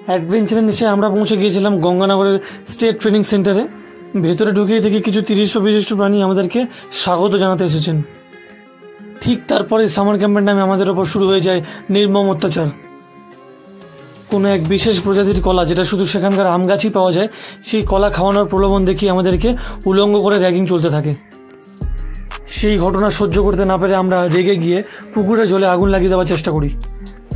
অ্যাডভেঞ্চারের নেশে আমরা পৌঁছে গিয়েছিলাম গঙ্গানগরের স্টেট ট্রেনিং সেন্টারে। ভেতরে ঢুকিয়ে থেকে কিছু 30 বিশিষ্ট প্রাণী আমাদেরকে স্বাগত জানাতে এসেছেন। ঠিক তারপরে সামার ক্যাম্পের নামে আমাদের ওপর শুরু হয়ে যায় নির্মম অত্যাচার। কোনো এক বিশেষ প্রজাতির কলা, যেটা শুধু সেখানকার আম গাছই পাওয়া যায়, সেই কলা খাওয়ানোর প্রলোভন দেখিয়ে আমাদেরকে উলঙ্গ করে র্যাগিং চলতে থাকে। সেই ঘটনা সহ্য করতে না পেরে আমরা রেগে গিয়ে পুকুরের জলে আগুন লাগিয়ে দেওয়ার চেষ্টা করি।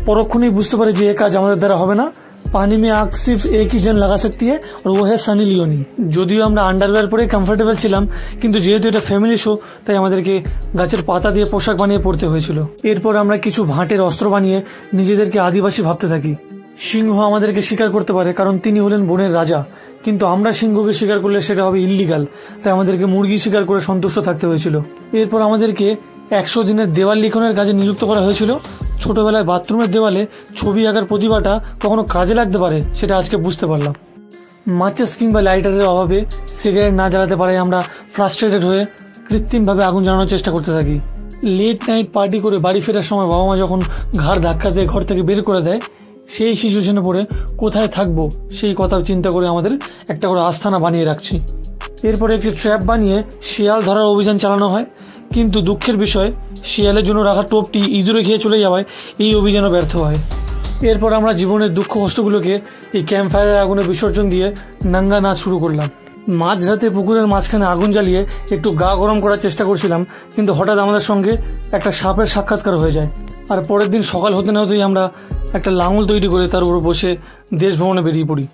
পরক্ষণেই বুঝতে পারি যে এ কাজ আমাদের দ্বারা হবে না। পানি में आग सिर्फ एक ही जन लगा सकती है और वो है সানি লিওনি। যদিও আমরা আন্ডারওয়্যার পরে কমফোর্টেবল ছিলাম, কিন্তু যেহেতু এটা ফ্যামিলি শো তাই আমাদেরকে গাছের পাতা দিয়ে পোশাক বানিয়ে পড়তে হয়েছিল। এরপর আমরা কিছু ভাঁটের অস্ত্র বানিয়ে নিজেদেরকে আদিবাসী ভাবতে থাকি। সিংহ আমাদেরকে শিকার করতে পারে কারণ তিনি হলেন বনের রাজা, কিন্তু আমরা সিংহকে শিকার করলে সেটা হবে ইল্লিগাল, তাই আমাদেরকে মুরগি শিকার করে সন্তুষ্ট থাকতে হয়েছিল। এরপর আমাদেরকে 100 দিনের দেওয়াল লিখনের কাজে নিযুক্ত করা হয়েছিল। ছোটবেলায় বাথরুমের দেওয়ালে ছবি আঁকার প্রতিভাটা কখনো কাজে লাগতে পারে সেটা আজকে বুঝতে পারলাম। মাচিস কিংবা লাইটারের অভাবে সিগারেট না জ্বালাতে পারে আমরা ফ্রাস্ট্রেটেড হয়ে কৃত্রিমভাবে আগুন জ্বালানোর চেষ্টা করতে থাকি। লেট নাইট পার্টি করে বাড়ি ফেরার সময় বাবা মা যখন ঘাড় ধাক্কা দিয়ে ঘর থেকে বের করে দেয়, সেই সিচুয়েশনে পড়ে কোথায় থাকবো সেই কথা চিন্তা করে আমাদের একটা করে আস্তানা বানিয়ে রাখছি। এরপরে একটি ট্র্যাপ বানিয়ে শিয়াল ধরার অভিযান চালানো হয়, কিন্তু দুঃখের বিষয় শিয়ালের জন্য রাখা টোপটি ইঁদুরে খেয়ে চলে যাওয়ায় এই অভিযানও ব্যর্থ হয়। এরপর আমরা জীবনের দুঃখ কষ্টগুলোকে এই ক্যাম্প ফায়ারের আগুনে বিসর্জন দিয়ে নাঙ্গা নাচ শুরু করলাম। মাঝরাতে পুকুরের মাঝখানে আগুন জ্বালিয়ে একটু গা গরম করার চেষ্টা করছিলাম, কিন্তু হঠাৎ আমাদের সঙ্গে একটা সাপের সাক্ষাৎকার হয়ে যায়। আর পরের দিন সকাল হতে না হতেই আমরা একটা লাঙল তৈরি করে তার উপর বসে দেশ ভ্রমণে বেরিয়ে পড়ি।